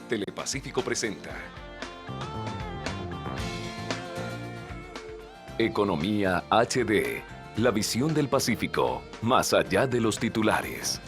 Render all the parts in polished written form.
Telepacífico presenta Economía HD, la visión del Pacífico, más allá de los titulares.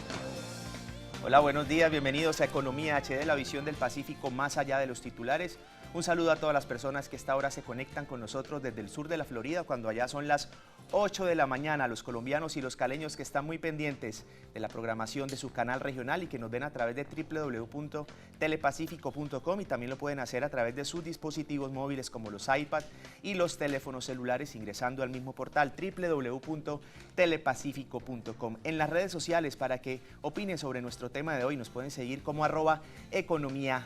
Hola, buenos días, bienvenidos a Economía HD, la visión del Pacífico más allá de los titulares. Un saludo a todas las personas que a esta hora se conectan con nosotros desde el sur de la Florida, cuando allá son las 8 de la mañana, los colombianos y los caleños que están muy pendientes de la programación de su canal regional y que nos ven a través de www.telepacifico.com y también lo pueden hacer a través de sus dispositivos móviles como los iPad y los teléfonos celulares ingresando al mismo portal www.telepacifico.com. En las redes sociales para que opinen sobre nuestro tema de hoy nos pueden seguir como @economíahd.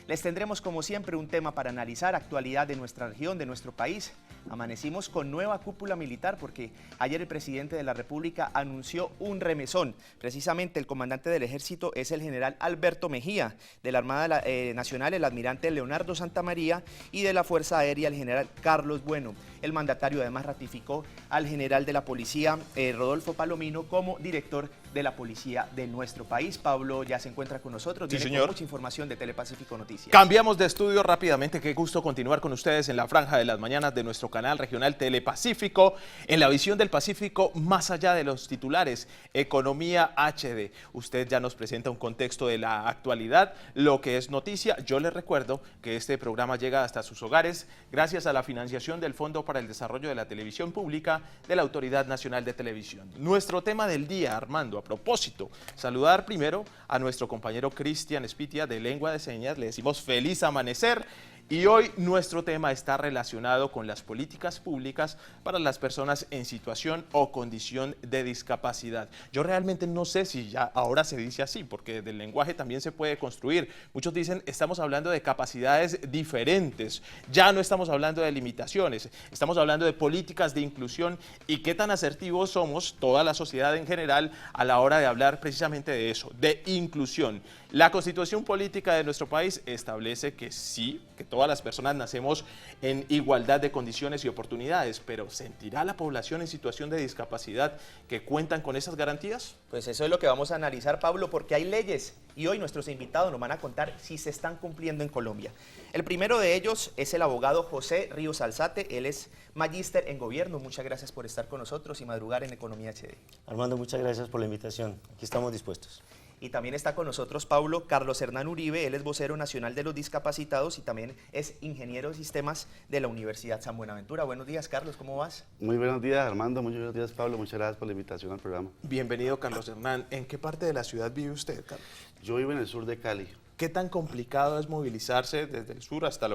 Les tendremos como siempre un tema para analizar, actualidad de nuestra región, de nuestro país. Amanecimos con nueva cúpula militar porque ayer el presidente de la República anunció un remesón. Precisamente el comandante del ejército es el general Alberto Mejía, de la Armada Nacional el almirante Leonardo Santamaría y de la Fuerza Aérea el general Carlos Bueno. El mandatario además ratificó al general de la policía Rodolfo Palomino como director de la policía de nuestro país. Pablo ya se encuentra con nosotros, sí, viene con mucha información de Telepacífico Noticias. Cambiamos de estudio rápidamente, qué gusto continuar con ustedes en la franja de las mañanas de nuestro canal regional Telepacífico, en la visión del Pacífico más allá de los titulares, Economía HD. Usted ya nos presenta un contexto de la actualidad, lo que es noticia. Yo les recuerdo que este programa llega hasta sus hogares gracias a la financiación del Fondo para el Desarrollo de la Televisión Pública de la Autoridad Nacional de Televisión. Nuestro tema del día, Armando, a propósito, saludar primero a nuestro compañero Cristian Spitia de Lengua de Señas, le decimos feliz amanecer. Y hoy nuestro tema está relacionado con las políticas públicas para las personas en situación o condición de discapacidad. Yo realmente no sé si ya ahora se dice así, porque del lenguaje también se puede construir. Muchos dicen, estamos hablando de capacidades diferentes, ya no estamos hablando de limitaciones, estamos hablando de políticas de inclusión y qué tan asertivos somos, toda la sociedad en general, a la hora de hablar precisamente de eso, de inclusión. La Constitución Política de nuestro país establece que sí, que todas las personas nacemos en igualdad de condiciones y oportunidades, pero ¿sentirá la población en situación de discapacidad que cuentan con esas garantías? Pues eso es lo que vamos a analizar, Pablo, porque hay leyes y hoy nuestros invitados nos van a contar si se están cumpliendo en Colombia. El primero de ellos es el abogado José Ríos Alzate, él es magíster en gobierno. Muchas gracias por estar con nosotros y madrugar en Economía HD. Armando, muchas gracias por la invitación, aquí estamos dispuestos. Y también está con nosotros Pablo Carlos Hernán Uribe, él es vocero nacional de los discapacitados y también es ingeniero de sistemas de la Universidad San Buenaventura. Buenos días, Carlos, ¿cómo vas? Muy buenos días, Armando, muy buenos días, Pablo, muchas gracias por la invitación al programa. Bienvenido, Carlos Hernán. ¿En qué parte de la ciudad vive usted, Carlos? Yo vivo en el sur de Cali. ¿Qué tan complicado es movilizarse desde el sur hasta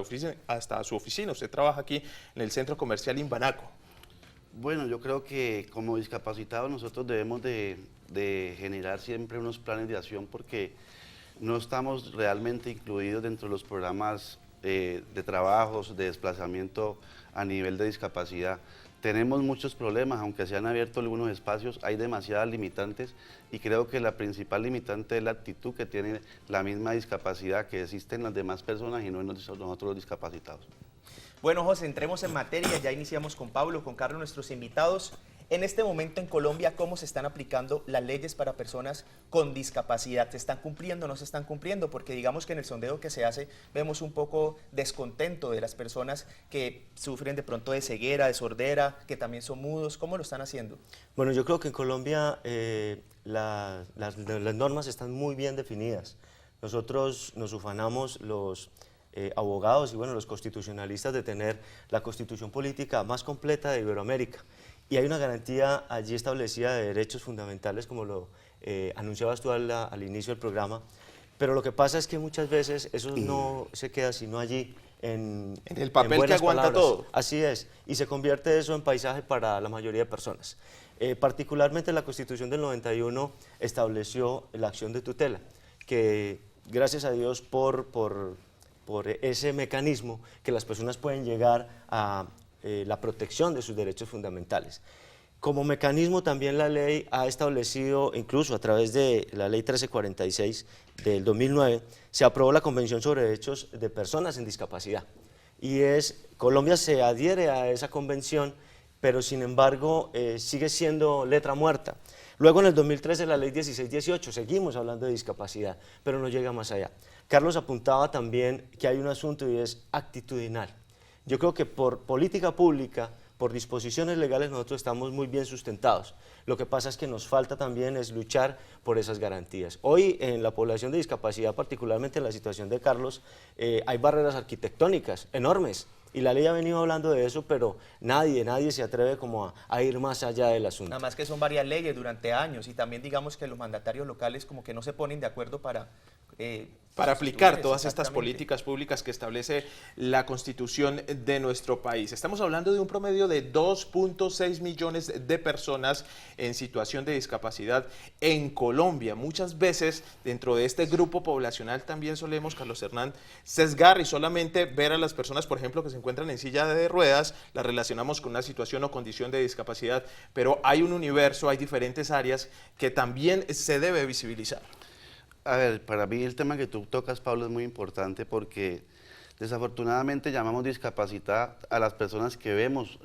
su oficina? Usted trabaja aquí en el centro comercial Imbanaco. Bueno, yo creo que como discapacitados nosotros debemos de generar siempre unos planes de acción porque no estamos realmente incluidos dentro de los programas de trabajos, de desplazamiento a nivel de discapacidad. Tenemos muchos problemas, aunque se han abierto algunos espacios, hay demasiadas limitantes y creo que la principal limitante es la actitud que tiene la misma discapacidad que existe en las demás personas y no en nosotros los discapacitados. Bueno, José, entremos en materia, ya iniciamos con Pablo, con Carlos, nuestros invitados. En este momento en Colombia, ¿cómo se están aplicando las leyes para personas con discapacidad? ¿Se están cumpliendo o no se están cumpliendo? Porque digamos que en el sondeo que se hace vemos un poco descontento de las personas que sufren de pronto de ceguera, de sordera, que también son mudos. ¿Cómo lo están haciendo? Bueno, yo creo que en Colombia las normas están muy bien definidas. Nosotros nos ufanamos los abogados y bueno, los constitucionalistas de tener la constitución política más completa de Iberoamérica. Y hay una garantía allí establecida de derechos fundamentales, como lo anunciabas tú al inicio del programa, pero lo que pasa es que muchas veces eso no se queda sino allí en el papel que aguanta palabras. todo. Así es, y se convierte eso en paisaje para la mayoría de personas. Particularmente la Constitución del 91 estableció la acción de tutela, que gracias a Dios por ese mecanismo que las personas pueden llegar a la protección de sus derechos fundamentales. Como mecanismo también la ley ha establecido, incluso a través de la ley 1346 del 2009, se aprobó la Convención sobre Derechos de Personas en Discapacidad. Y Colombia se adhiere a esa convención, pero sin embargo sigue siendo letra muerta. Luego en el 2013 la ley 1618, seguimos hablando de discapacidad, pero no llega más allá. Carlos apuntaba también que hay un asunto y es actitudinal. Yo creo que por política pública, por disposiciones legales nosotros estamos muy bien sustentados. Lo que pasa es que nos falta también es luchar por esas garantías. Hoy en la población de discapacidad, particularmente en la situación de Carlos, hay barreras arquitectónicas enormes. Y la ley ha venido hablando de eso, pero nadie se atreve como a ir más allá del asunto. Nada más que son varias leyes durante años y también digamos que los mandatarios locales como que no se ponen de acuerdo para aplicar todas estas exactamente. políticas públicas que establece la Constitución de nuestro país. Estamos hablando de un promedio de 2.6 millones de personas en situación de discapacidad en Colombia. Muchas veces dentro de este grupo poblacional también solemos, Carlos Hernán, sesgar y solamente ver a las personas, por ejemplo, que se encuentran en silla de ruedas, las relacionamos con una situación o condición de discapacidad, pero hay un universo, hay diferentes áreas que también se debe visibilizar. A ver, para mí el tema que tú tocas, Pablo, es muy importante porque desafortunadamente llamamos discapacidad a las personas que vemos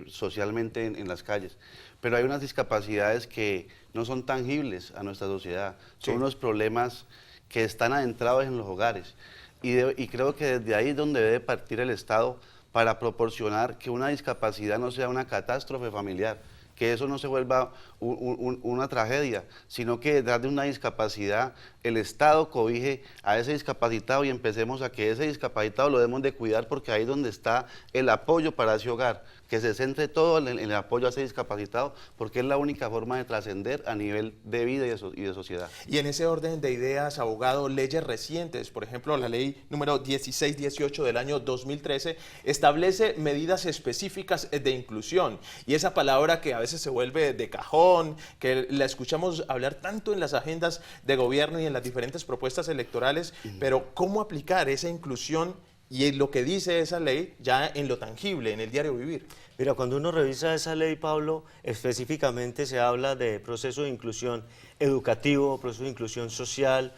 socialmente en las calles, pero hay unas discapacidades que no son tangibles a nuestra sociedad, son unos problemas que están adentrados en los hogares y creo que desde ahí es donde debe partir el Estado para proporcionar que una discapacidad no sea una catástrofe familiar, que eso no se vuelva una tragedia, sino que detrás de una discapacidad el Estado cobije a ese discapacitado y empecemos a que ese discapacitado lo debemos de cuidar porque ahí es donde está el apoyo para ese hogar, que se centre todo en el apoyo a ese discapacitado porque es la única forma de trascender a nivel de vida y de sociedad. Y en ese orden de ideas, abogado, leyes recientes, por ejemplo, la ley número 1618 del año 2013 establece medidas específicas de inclusión y esa palabra que a veces se vuelve de cajón, que la escuchamos hablar tanto en las agendas de gobierno y en las diferentes propuestas electorales, pero ¿cómo aplicar esa inclusión y en lo que dice esa ley ya en lo tangible, en el diario vivir? Mira, cuando uno revisa esa ley, Pablo, específicamente se habla de proceso de inclusión educativo, proceso de inclusión social,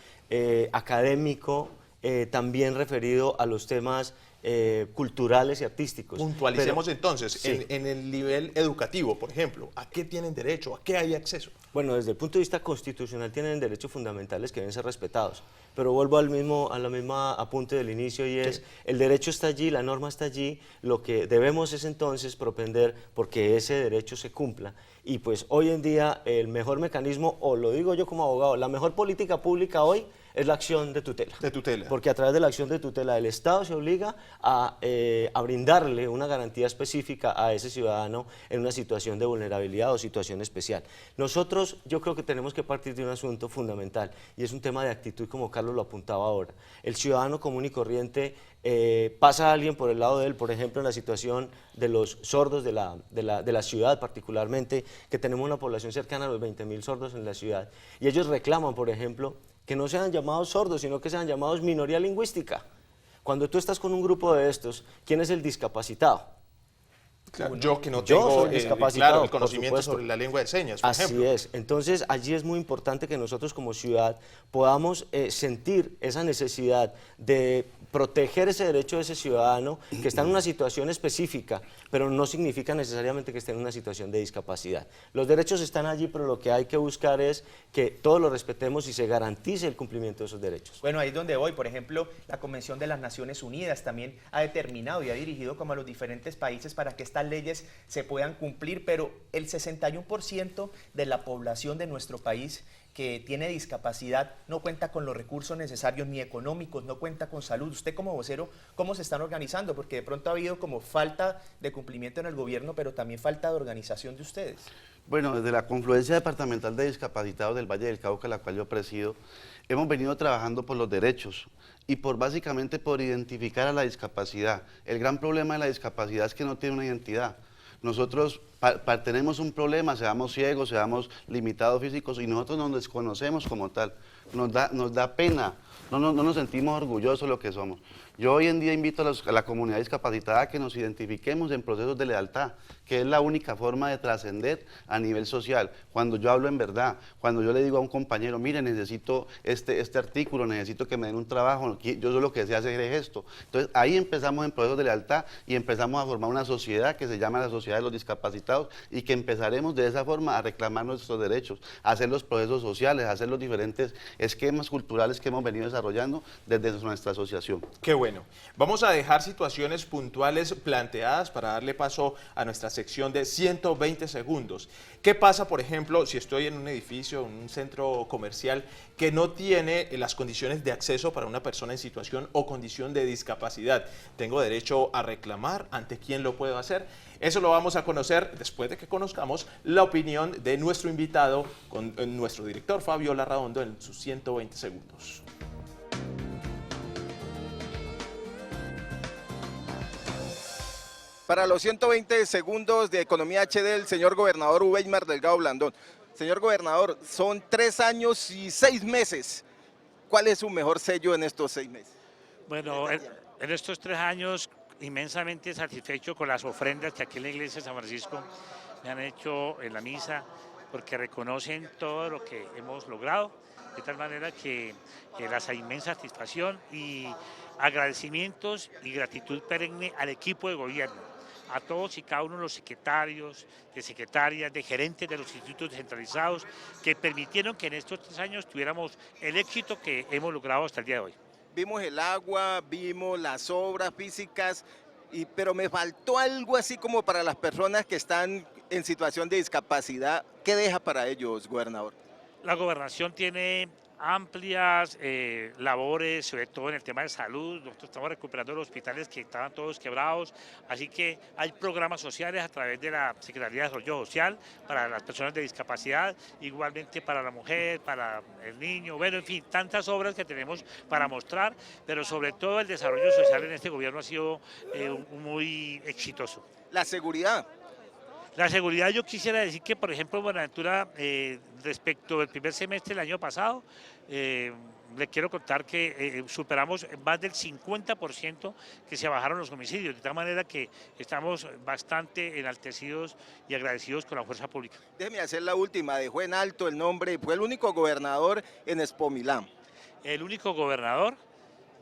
académico, también referido a los temas culturales y artísticos. Puntualicemos entonces, sí. en el nivel educativo, por ejemplo, ¿a qué tienen derecho? ¿A qué hay acceso? Bueno, desde el punto de vista constitucional tienen derechos fundamentales que deben ser respetados, pero vuelvo a la misma apunte del inicio y es, el derecho está allí, la norma está allí, lo que debemos es entonces propender porque ese derecho se cumpla. Y pues hoy en día el mejor mecanismo, o lo digo yo como abogado, la mejor política pública hoy es la acción de tutela. De tutela. Porque a través de la acción de tutela el Estado se obliga a brindarle una garantía específica a ese ciudadano en una situación de vulnerabilidad o situación especial. Nosotros yo creo que tenemos que partir de un asunto fundamental y es un tema de actitud como Carlos lo apuntaba ahora. El ciudadano común y corriente pasa a alguien por el lado de él, por ejemplo en la situación de los sordos de la ciudad particularmente, que tenemos una población cercana a los 20.000 sordos en la ciudad y ellos reclaman, por ejemplo, que no sean llamados sordos, sino que sean llamados minoría lingüística. Cuando tú estás con un grupo de estos, ¿quién es el discapacitado? Claro, yo que no Yo tengo soy discapacitado, claro, el por conocimiento supuesto. sobre la lengua de señas, por Así ejemplo. es. Entonces, allí es muy importante que nosotros como ciudad podamos sentir esa necesidad de proteger ese derecho de ese ciudadano que está en una situación específica, pero no significa necesariamente que esté en una situación de discapacidad. Los derechos están allí, pero lo que hay que buscar es que todos los respetemos y se garantice el cumplimiento de esos derechos. Bueno, ahí es donde voy. Por ejemplo, la Convención de las Naciones Unidas también ha determinado y ha dirigido como a los diferentes países para que estas leyes se puedan cumplir, pero el 61% de la población de nuestro país que tiene discapacidad no cuenta con los recursos necesarios ni económicos, no cuenta con salud. Usted como vocero, ¿cómo se están organizando? Porque de pronto ha habido como falta de cumplimiento en el gobierno, pero también falta de organización de ustedes. Bueno, desde la Confluencia Departamental de Discapacitados del Valle del Cauca, la cual yo presido, hemos venido trabajando por los derechos y básicamente por identificar a la discapacidad. El gran problema de la discapacidad es que no tiene una identidad. Nosotros tenemos un problema, seamos ciegos, seamos limitados físicos y nosotros nos desconocemos como tal. nos da pena, no nos sentimos orgullosos de lo que somos. Yo hoy en día invito a la comunidad discapacitada a que nos identifiquemos en procesos de lealtad, que es la única forma de trascender a nivel social. Cuando yo hablo en verdad, cuando yo le digo a un compañero, mire, necesito este artículo, necesito que me den un trabajo, yo solo lo que sé hacer es esto. Entonces ahí empezamos en procesos de lealtad y empezamos a formar una sociedad que se llama la Sociedad de los Discapacitados y que empezaremos de esa forma a reclamar nuestros derechos, a hacer los procesos sociales, a hacer los diferentes esquemas culturales que hemos venido desarrollando desde nuestra asociación. Qué bueno. Vamos a dejar situaciones puntuales planteadas para darle paso a nuestra sección de 120 segundos. ¿Qué pasa, por ejemplo, si estoy en un edificio, en un centro comercial que no tiene las condiciones de acceso para una persona en situación o condición de discapacidad? ¿Tengo derecho a reclamar? ¿Ante quién lo puedo hacer? Eso lo vamos a conocer después de que conozcamos la opinión de nuestro invitado, con nuestro director Fabio Larradondo, en sus 120 segundos. Para los 120 segundos de Economía HD, el señor gobernador Uweimar Delgado Blandón. Señor gobernador, son 3 años y 6 meses. ¿Cuál es su mejor sello en estos 6 meses? Bueno, en estos 3 años, inmensamente satisfecho con las ofrendas que aquí en la iglesia de San Francisco me han hecho en la misa, porque reconocen todo lo que hemos logrado, de tal manera que la inmensa satisfacción y agradecimientos y gratitud perenne al equipo de gobierno, a todos y cada uno de los secretarios, de secretarias, de gerentes de los institutos descentralizados que permitieron que en estos 3 años tuviéramos el éxito que hemos logrado hasta el día de hoy. Vimos el agua, vimos las obras físicas, pero me faltó algo así como para las personas que están en situación de discapacidad. ¿Qué deja para ellos, gobernador? La gobernación tiene amplias labores, sobre todo en el tema de salud. Nosotros estamos recuperando los hospitales que estaban todos quebrados, así que hay programas sociales a través de la Secretaría de Desarrollo Social para las personas de discapacidad, igualmente para la mujer, para el niño, bueno, en fin, tantas obras que tenemos para mostrar, pero sobre todo el desarrollo social en este gobierno ha sido muy exitoso. La seguridad. La seguridad, yo quisiera decir que, por ejemplo, en Buenaventura, respecto al primer semestre del año pasado, le quiero contar que superamos más del 50% que se bajaron los homicidios, de tal manera que estamos bastante enaltecidos y agradecidos con la fuerza pública. Déjeme hacer la última, dejó en alto el nombre, fue el único gobernador en Expo Milán. El único gobernador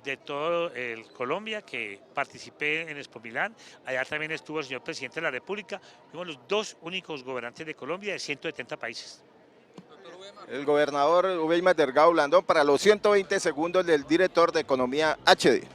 de todo Colombia que participé en Expo Milán. Allá también estuvo el señor presidente de la República. Fuimos los 2 únicos gobernantes de Colombia de 170 países. El gobernador Uweimar Delgado Blandón para los 120 segundos del director de Economía HD.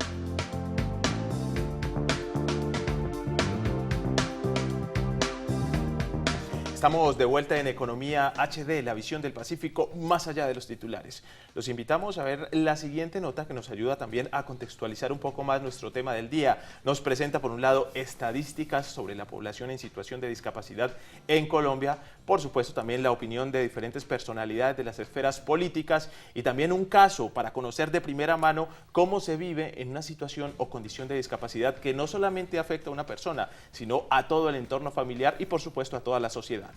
Estamos de vuelta en Economía HD, la visión del Pacífico más allá de los titulares. Los invitamos a ver la siguiente nota que nos ayuda también a contextualizar un poco más nuestro tema del día. Nos presenta por un lado estadísticas sobre la población en situación de discapacidad en Colombia, por supuesto también la opinión de diferentes personalidades de las esferas políticas y también un caso para conocer de primera mano cómo se vive en una situación o condición de discapacidad que no solamente afecta a una persona, sino a todo el entorno familiar y por supuesto a toda la sociedad.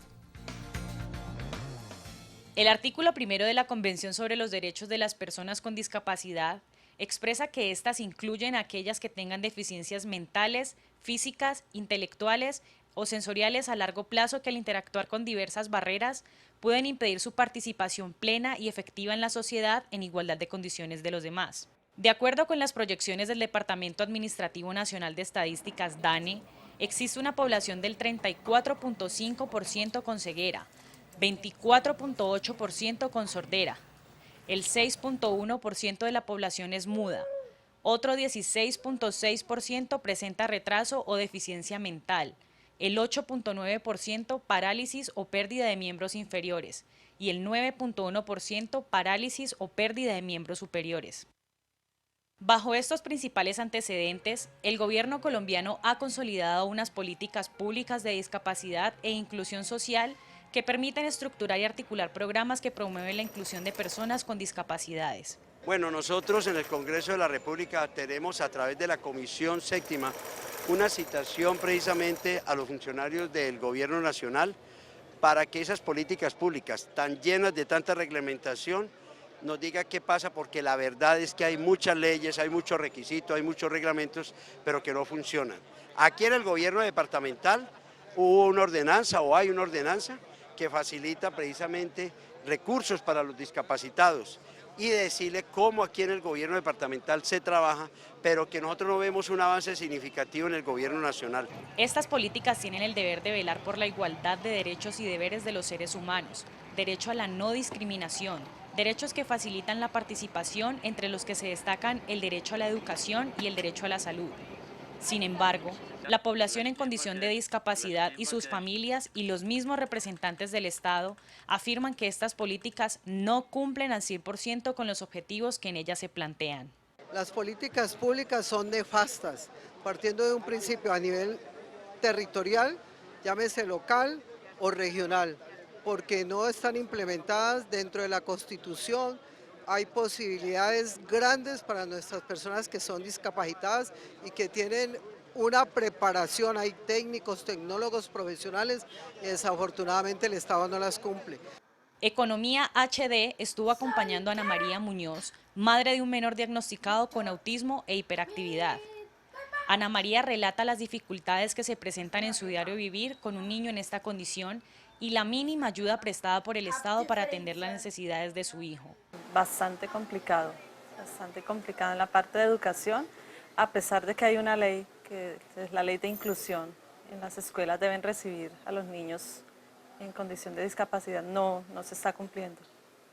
El artículo 1 de la Convención sobre los Derechos de las Personas con Discapacidad expresa que éstas incluyen a aquellas que tengan deficiencias mentales, físicas, intelectuales o sensoriales a largo plazo que al interactuar con diversas barreras pueden impedir su participación plena y efectiva en la sociedad en igualdad de condiciones de los demás. De acuerdo con las proyecciones del Departamento Administrativo Nacional de Estadísticas, DANE, existe una población del 34.5% con ceguera, 24.8% con sordera, el 6.1% de la población es muda, otro 16.6% presenta retraso o deficiencia mental, el 8.9% parálisis o pérdida de miembros inferiores y el 9.1% parálisis o pérdida de miembros superiores. Bajo estos principales antecedentes, el gobierno colombiano ha consolidado unas políticas públicas de discapacidad e inclusión social que permiten estructurar y articular programas que promueven la inclusión de personas con discapacidades. Bueno, nosotros en el Congreso de la República tenemos a través de la Comisión Séptima una citación precisamente a los funcionarios del Gobierno Nacional para que esas políticas públicas tan llenas de tanta reglamentación nos diga qué pasa, porque la verdad es que hay muchas leyes, hay muchos requisitos, hay muchos reglamentos, pero que no funcionan. Aquí en el gobierno departamental hubo una ordenanza o hay una ordenanza que facilita precisamente recursos para los discapacitados y decirle cómo aquí en el gobierno departamental se trabaja, pero que nosotros no vemos un avance significativo en el gobierno nacional. Estas políticas tienen el deber de velar por la igualdad de derechos y deberes de los seres humanos, derecho a la no discriminación, derechos que facilitan la participación, entre los que se destacan el derecho a la educación y el derecho a la salud. Sin embargo, la población en condición de discapacidad y sus familias y los mismos representantes del Estado afirman que estas políticas no cumplen al 100% con los objetivos que en ellas se plantean. Las políticas públicas son nefastas, partiendo de un principio a nivel territorial, llámese local o regional, porque no están implementadas dentro de la Constitución. Hay posibilidades grandes para nuestras personas que son discapacitadas y que tienen una preparación, hay técnicos, tecnólogos profesionales y desafortunadamente el Estado no las cumple. Economía HD estuvo acompañando a Ana María Muñoz, madre de un menor diagnosticado con autismo e hiperactividad. Ana María relata las dificultades que se presentan en su diario vivir con un niño en esta condición y la mínima ayuda prestada por el Estado para atender las necesidades de su hijo. Bastante complicado en la parte de educación, a pesar de que hay una ley, que es la ley de inclusión. En las escuelas deben recibir a los niños en condición de discapacidad, no se está cumpliendo.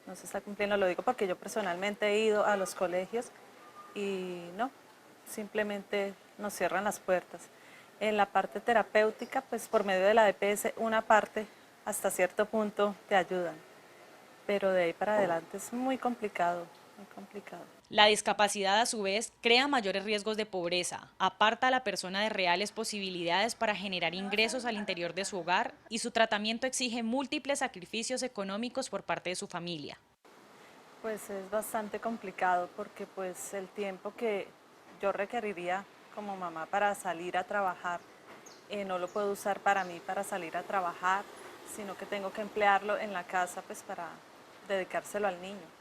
No se está cumpliendo, lo digo porque yo personalmente he ido a los colegios y no, simplemente nos cierran las puertas. En la parte terapéutica, pues por medio de la DPS, una parte hasta cierto punto te ayudan, pero de ahí para adelante es muy complicado, muy complicado. La discapacidad, a su vez, crea mayores riesgos de pobreza, aparta a la persona de reales posibilidades para generar ingresos al interior de su hogar y su tratamiento exige múltiples sacrificios económicos por parte de su familia. Pues es bastante complicado porque pues el tiempo que yo requeriría como mamá para salir a trabajar, no lo puedo usar para mí para salir a trabajar, sino que tengo que emplearlo en la casa pues para dedicárselo al niño.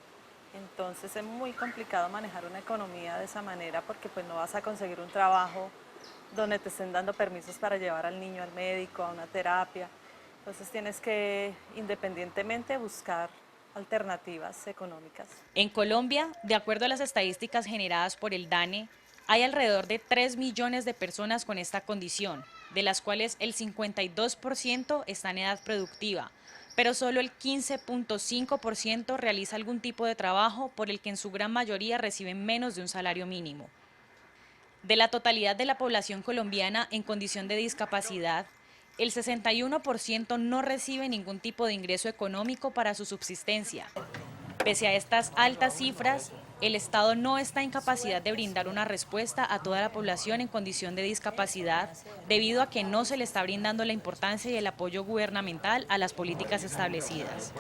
Entonces es muy complicado manejar una economía de esa manera porque pues no vas a conseguir un trabajo donde te estén dando permisos para llevar al niño al médico, a una terapia. Entonces tienes que independientemente buscar alternativas económicas. En Colombia, de acuerdo a las estadísticas generadas por el DANE, hay alrededor de 3 millones de personas con esta condición, de las cuales el 52% está en edad productiva, pero solo el 15.5% realiza algún tipo de trabajo por el que en su gran mayoría reciben menos de un salario mínimo. De la totalidad de la población colombiana en condición de discapacidad, el 61% no recibe ningún tipo de ingreso económico para su subsistencia. Pese a estas altas cifras, el Estado no está en capacidad de brindar una respuesta a toda la población en condición de discapacidad, debido a que no se le está brindando la importancia y el apoyo gubernamental a las políticas establecidas.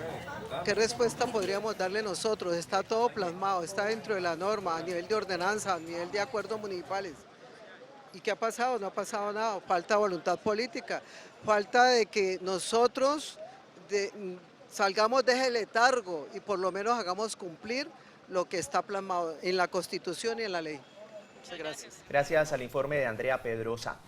¿Qué respuesta podríamos darle nosotros? Está todo plasmado, está dentro de la norma, a nivel de ordenanza, a nivel de acuerdos municipales. ¿Y qué ha pasado? No ha pasado nada, falta voluntad política, falta de que nosotros salgamos de ese letargo y por lo menos hagamos cumplir lo que está plasmado en la Constitución y en la ley. Muchas gracias. Gracias al informe de Andrea Pedrosa.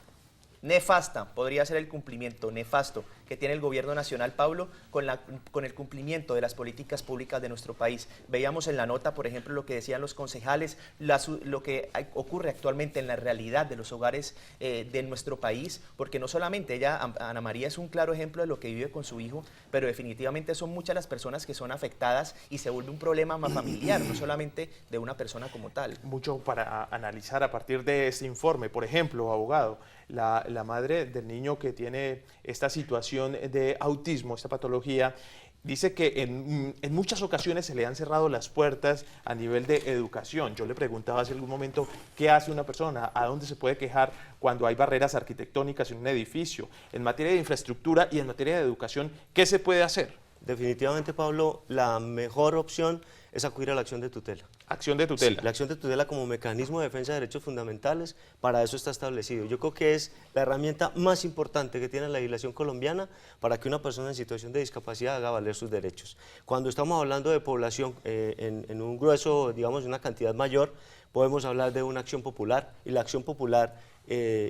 Nefasta podría ser el cumplimiento nefasto que tiene el gobierno nacional, Pablo, con el cumplimiento de las políticas públicas de nuestro país. Veíamos en la nota, por ejemplo, lo que decían los concejales, lo que ocurre actualmente en la realidad de los hogares de nuestro país, porque no solamente ella, Ana María, es un claro ejemplo de lo que vive con su hijo, pero definitivamente son muchas las personas que son afectadas y se vuelve un problema más familiar, no solamente de una persona como tal. Mucho para analizar a partir de este informe. Por ejemplo, abogado, la madre del niño que tiene esta situación de autismo, esta patología, dice que en muchas ocasiones se le han cerrado las puertas a nivel de educación. Yo le preguntaba hace algún momento qué hace una persona, a dónde se puede quejar cuando hay barreras arquitectónicas en un edificio. En materia de infraestructura y en materia de educación, ¿qué se puede hacer? Definitivamente, Pablo, la mejor opción es acudir a la acción de tutela. Acción de tutela. Sí, la acción de tutela como mecanismo de defensa de derechos fundamentales, para eso está establecido. Yo creo que es la herramienta más importante que tiene la legislación colombiana para que una persona en situación de discapacidad haga valer sus derechos. Cuando estamos hablando de población en un grueso, digamos, una cantidad mayor, podemos hablar de una acción popular, y la acción popular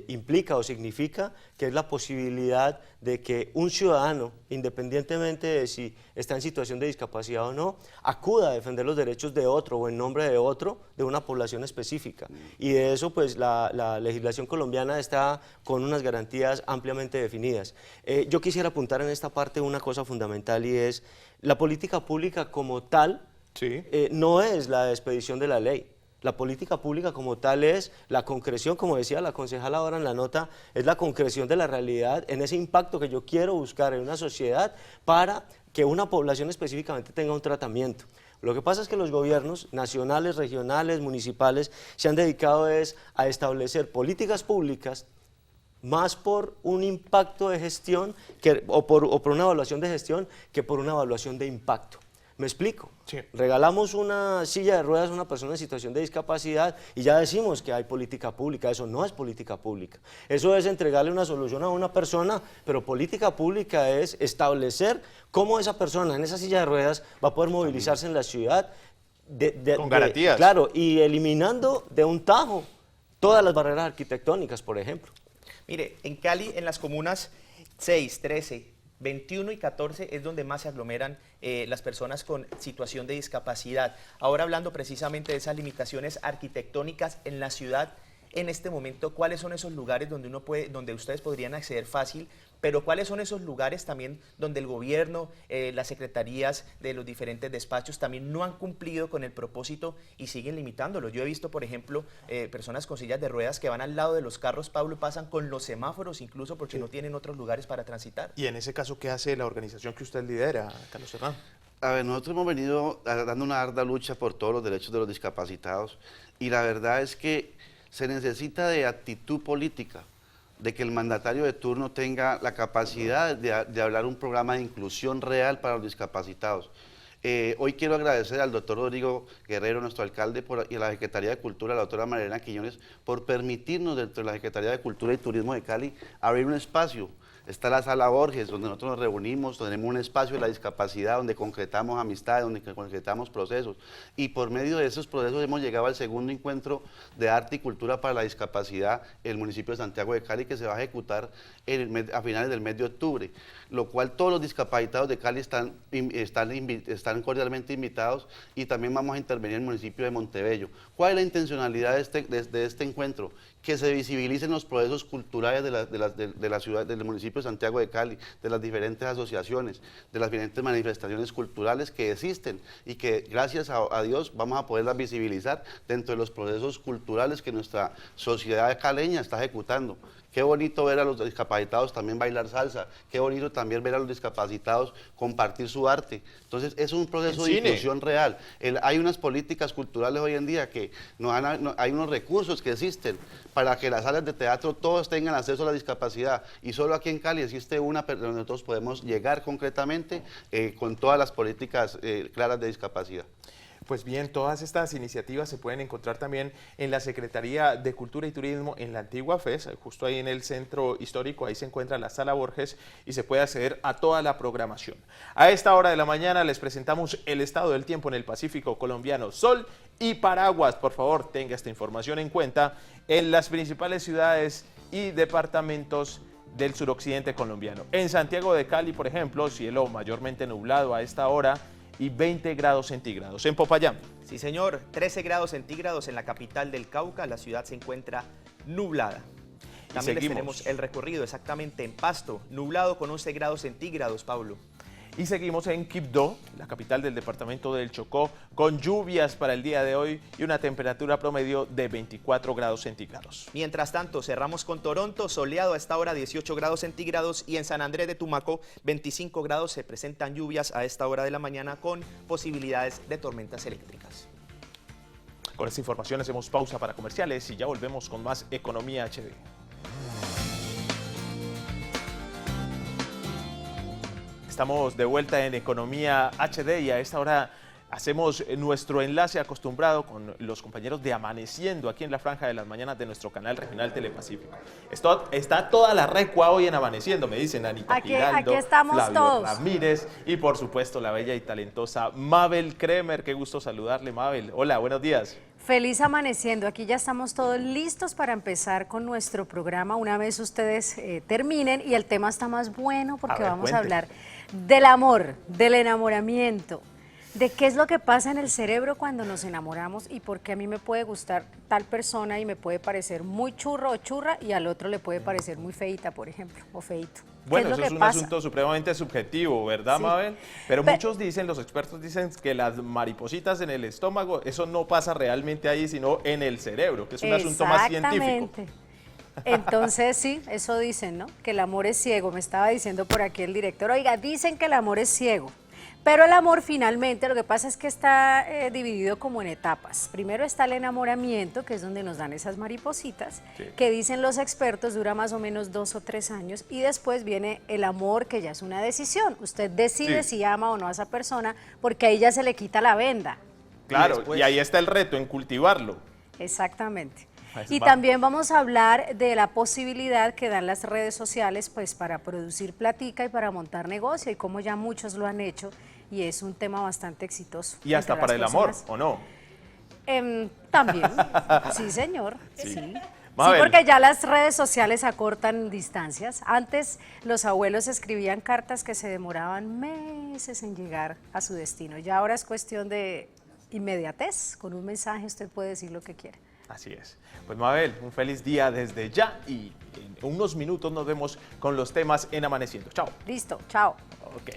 implica o significa que es la posibilidad de que un ciudadano, independientemente de si está en situación de discapacidad o no, acuda a defender los derechos de otro o en nombre de otro, de una población específica. Y de eso pues la legislación colombiana está con unas garantías ampliamente definidas. Yo quisiera apuntar en esta parte una cosa fundamental, y es la política pública como tal no es la expedición de la ley. La política pública como tal es la concreción, como decía la concejala ahora en la nota, es la concreción de la realidad en ese impacto que yo quiero buscar en una sociedad para que una población específicamente tenga un tratamiento. Lo que pasa es que los gobiernos nacionales, regionales, municipales se han dedicado a establecer políticas públicas más por un impacto de gestión o por una evaluación de gestión que por una evaluación de impacto. ¿Me explico? Sí. Regalamos una silla de ruedas a una persona en situación de discapacidad y ya decimos que hay política pública. Eso no es política pública. Eso es entregarle una solución a una persona, pero política pública es establecer cómo esa persona en esa silla de ruedas va a poder movilizarse en la ciudad con garantías. Claro, y eliminando de un tajo todas las barreras arquitectónicas, por ejemplo. Mire, en Cali, en las comunas 6, 13, 21 y 14 es donde más se aglomeran las personas con situación de discapacidad. Ahora, hablando precisamente de esas limitaciones arquitectónicas en la ciudad, en este momento, ¿cuáles son esos lugares donde ustedes podrían acceder fácil? Pero ¿cuáles son esos lugares también donde el gobierno, las secretarías de los diferentes despachos también no han cumplido con el propósito y siguen limitándolo? Yo he visto, por ejemplo, personas con sillas de ruedas que van al lado de los carros, Pablo, y pasan con los semáforos incluso porque no tienen otros lugares para transitar. Y en ese caso, ¿qué hace la organización que usted lidera, Carlos Hernán? A ver, nosotros hemos venido dando una ardua lucha por todos los derechos de los discapacitados, y la verdad es que se necesita de actitud política, de que el mandatario de turno tenga la capacidad de hablar un programa de inclusión real para los discapacitados. Hoy quiero agradecer al doctor Rodrigo Guerrero, nuestro alcalde, y a la Secretaría de Cultura, la doctora Marielena Quiñones, por permitirnos dentro de la Secretaría de Cultura y Turismo de Cali abrir un espacio. Está la Sala Borges, donde nosotros nos reunimos, tenemos un espacio de la discapacidad, donde concretamos amistades, donde concretamos procesos. Y por medio de esos procesos hemos llegado al segundo encuentro de arte y cultura para la discapacidad en el municipio de Santiago de Cali, que se va a ejecutar a finales del mes de octubre, lo cual todos los discapacitados de Cali están cordialmente invitados, y también vamos a intervenir en el municipio de Montebello. ¿Cuál es la intencionalidad de este encuentro? Que se visibilicen los procesos culturales de la ciudad, del municipio de Santiago de Cali, de las diferentes asociaciones, de las diferentes manifestaciones culturales que existen, y que gracias a Dios vamos a poderlas visibilizar dentro de los procesos culturales que nuestra sociedad caleña está ejecutando. Qué bonito ver a los discapacitados también bailar salsa, qué bonito también ver a los discapacitados compartir su arte. Entonces es un proceso de inclusión real. Hay unas políticas culturales hoy en día que hay unos recursos que existen para que las salas de teatro todos tengan acceso a la discapacidad, y solo aquí en Cali existe una, pero nosotros podemos llegar concretamente con todas las políticas claras de discapacidad. Pues bien, todas estas iniciativas se pueden encontrar también en la Secretaría de Cultura y Turismo en la antigua FES, justo ahí en el centro histórico. Ahí se encuentra la Sala Borges y se puede acceder a toda la programación. A esta hora de la mañana les presentamos el estado del tiempo en el Pacífico colombiano. Sol y paraguas, por favor, tenga esta información en cuenta en las principales ciudades y departamentos del suroccidente colombiano. En Santiago de Cali, por ejemplo, cielo mayormente nublado a esta hora y 20 grados centígrados. En Popayán. Sí, señor, 13 grados centígrados en la capital del Cauca. La ciudad se encuentra nublada. También les tenemos el recorrido exactamente en Pasto, nublado con 11 grados centígrados, Pablo. Y seguimos en Quibdó, la capital del departamento del Chocó, con lluvias para el día de hoy y una temperatura promedio de 24 grados centígrados. Mientras tanto, cerramos con Toronto, soleado a esta hora 18 grados centígrados, y en San Andrés de Tumaco 25 grados. Se presentan lluvias a esta hora de la mañana con posibilidades de tormentas eléctricas. Con esta información hacemos pausa para comerciales y ya volvemos con más Economía HD. Estamos de vuelta en Economía HD y a esta hora hacemos nuestro enlace acostumbrado con los compañeros de Amaneciendo aquí en la Franja de las Mañanas de nuestro canal regional Telepacífico. Está toda la recua hoy en Amaneciendo, me dicen Anita Giraldo, aquí estamos Flavio todos. Ramírez y por supuesto la bella y talentosa Mabel Kremer. Qué gusto saludarle, Mabel. Hola, buenos días. Feliz amaneciendo, aquí ya estamos todos listos para empezar con nuestro programa una vez ustedes terminen y el tema está más bueno porque vamos a hablar del amor, del enamoramiento, de qué es lo que pasa en el cerebro cuando nos enamoramos y por qué a mí me puede gustar tal persona y me puede parecer muy churro o churra y al otro le puede parecer muy feita, por ejemplo, o feito. Bueno, eso es un asunto supremamente subjetivo, ¿verdad, sí, Mabel? Pero muchos dicen, los expertos dicen que las maripositas en el estómago, eso no pasa realmente ahí, sino en el cerebro, que es un asunto más científico. Entonces, sí, eso dicen, ¿no? Que el amor es ciego. Me estaba diciendo por aquí el director, oiga, dicen que el amor es ciego. Pero el amor finalmente, lo que pasa es que está dividido como en etapas. Primero está el enamoramiento, que es donde nos dan esas maripositas, que dicen los expertos dura más o menos 2 o 3 años, y después viene el amor, que ya es una decisión. Usted decide si ama o no a esa persona, porque ahí ya se le quita la venda. Claro, y ahí está el reto, en cultivarlo. Exactamente. Y también vamos a hablar de la posibilidad que dan las redes sociales pues para producir platica y para montar negocio y cómo ya muchos lo han hecho y es un tema bastante exitoso. Y hasta para el amor, ¿o no? También, sí señor, sí. Sí, Mabel. porque ya las redes sociales acortan distancias. Antes los abuelos escribían cartas que se demoraban meses en llegar a su destino. Ya ahora es cuestión de inmediatez, con un mensaje usted puede decir lo que quiere. Así es. Pues Mabel, un feliz día desde ya y en unos minutos nos vemos con los temas en Amaneciendo. Chao. Listo, chao. Ok.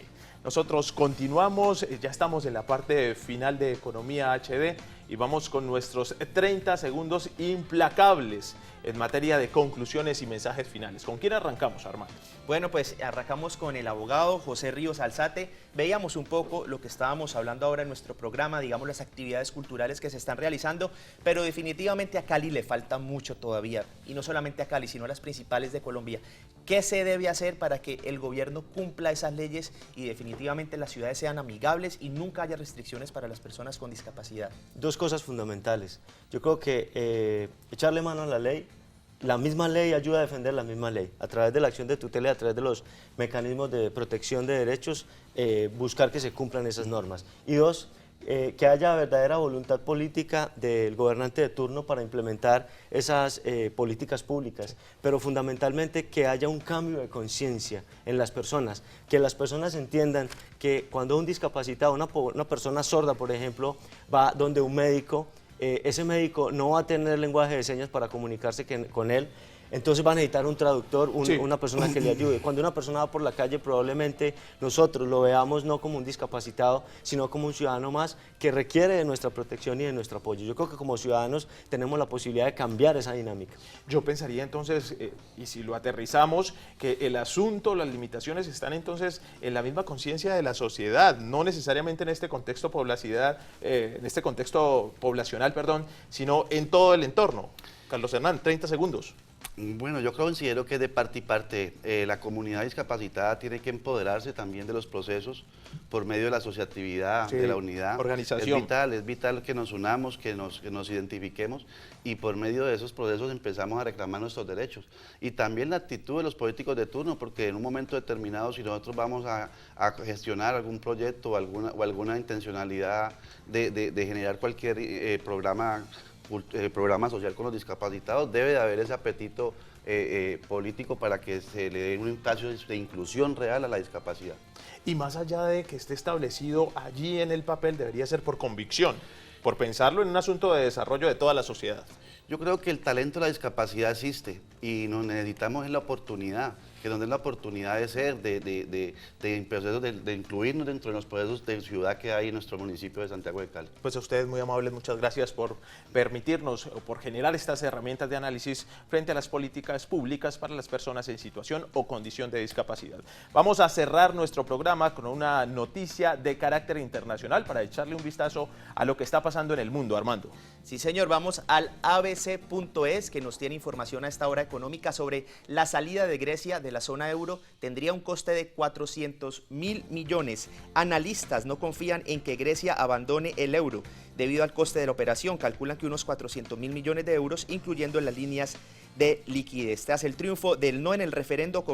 Nosotros continuamos, ya estamos en la parte final de Economía HD y vamos con nuestros 30 segundos implacables en materia de conclusiones y mensajes finales. ¿Con quién arrancamos, Armando? Bueno, pues arrancamos con el abogado José Ríos Alzate. Veíamos un poco lo que estábamos hablando ahora en nuestro programa, digamos las actividades culturales que se están realizando, pero definitivamente a Cali le falta mucho todavía, y no solamente a Cali, sino a las principales de Colombia. ¿Qué se debe hacer para que el gobierno cumpla esas leyes y definitivamente las ciudades sean amigables y nunca haya restricciones para las personas con discapacidad? Dos cosas fundamentales. Yo creo que echarle mano a la ley. La misma ley ayuda a defender la misma ley, a través de la acción de tutela y a través de los mecanismos de protección de derechos, buscar que se cumplan esas normas. Y dos, que haya verdadera voluntad política del gobernante de turno para implementar esas políticas públicas, pero fundamentalmente que haya un cambio de conciencia en las personas, que las personas entiendan que cuando un discapacitado, una persona sorda, por ejemplo, va donde un médico, ese médico no va a tener lenguaje de señas para comunicarse con él, entonces va a necesitar un traductor, una persona que le ayude. Cuando una persona va por la calle, probablemente nosotros lo veamos no como un discapacitado, sino como un ciudadano más que requiere de nuestra protección y de nuestro apoyo. Yo creo que como ciudadanos tenemos la posibilidad de cambiar esa dinámica. Yo pensaría entonces, y si lo aterrizamos, que el asunto, las limitaciones están entonces en la misma conciencia de la sociedad, no necesariamente en este contexto poblacional, sino en todo el entorno. Carlos Hernán, 30 segundos. Bueno, yo considero que es de parte y parte. La comunidad discapacitada tiene que empoderarse también de los procesos por medio de la asociatividad, de la unidad. Organización. Es vital que nos unamos, que nos identifiquemos y por medio de esos procesos empezamos a reclamar nuestros derechos. Y también la actitud de los políticos de turno, porque en un momento determinado, si nosotros vamos a gestionar algún proyecto o alguna intencionalidad de generar cualquier programa social con los discapacitados, debe de haber ese apetito político para que se le dé un espacio de inclusión real a la discapacidad. Y más allá de que esté establecido allí en el papel, debería ser por convicción, por pensarlo en un asunto de desarrollo de toda la sociedad. Yo creo que el talento de la discapacidad existe y nos necesitamos en la oportunidad, que donde es la oportunidad de ser, de incluirnos dentro de los procesos de ciudad que hay en nuestro municipio de Santiago de Cali. Pues a ustedes muy amables, muchas gracias por permitirnos o por generar estas herramientas de análisis frente a las políticas públicas para las personas en situación o condición de discapacidad. Vamos a cerrar nuestro programa con una noticia de carácter internacional para echarle un vistazo a lo que está pasando en el mundo, Armando. Sí, señor, vamos al abc.es, que nos tiene información a esta hora económica sobre la salida de Grecia de de la zona euro tendría un coste de 400.000 millones. Analistas no confían en que Grecia abandone el euro debido al coste de la operación. Calculan que unos 400.000 millones de euros, incluyendo en las líneas de liquidez. Tras el triunfo del no en el referendo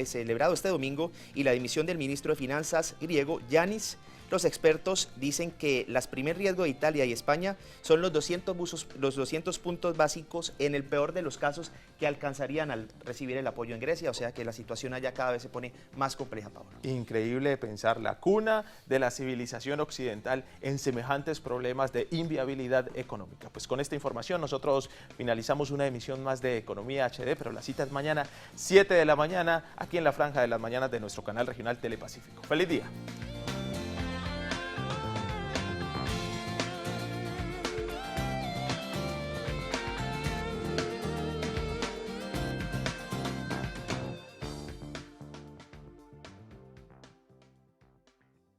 celebrado este domingo y la dimisión del ministro de Finanzas griego, Yanis, los expertos dicen que el primer riesgo de Italia y España son los 200 puntos básicos en el peor de los casos que alcanzarían al recibir el apoyo en Grecia, o sea que la situación allá cada vez se pone más compleja, Pablo. Increíble pensar la cuna de la civilización occidental en semejantes problemas de inviabilidad económica. Pues con esta información nosotros finalizamos una emisión más de Economía HD, pero la cita es mañana 7 de la mañana aquí en la Franja de las Mañanas de nuestro canal regional Telepacífico. ¡Feliz día!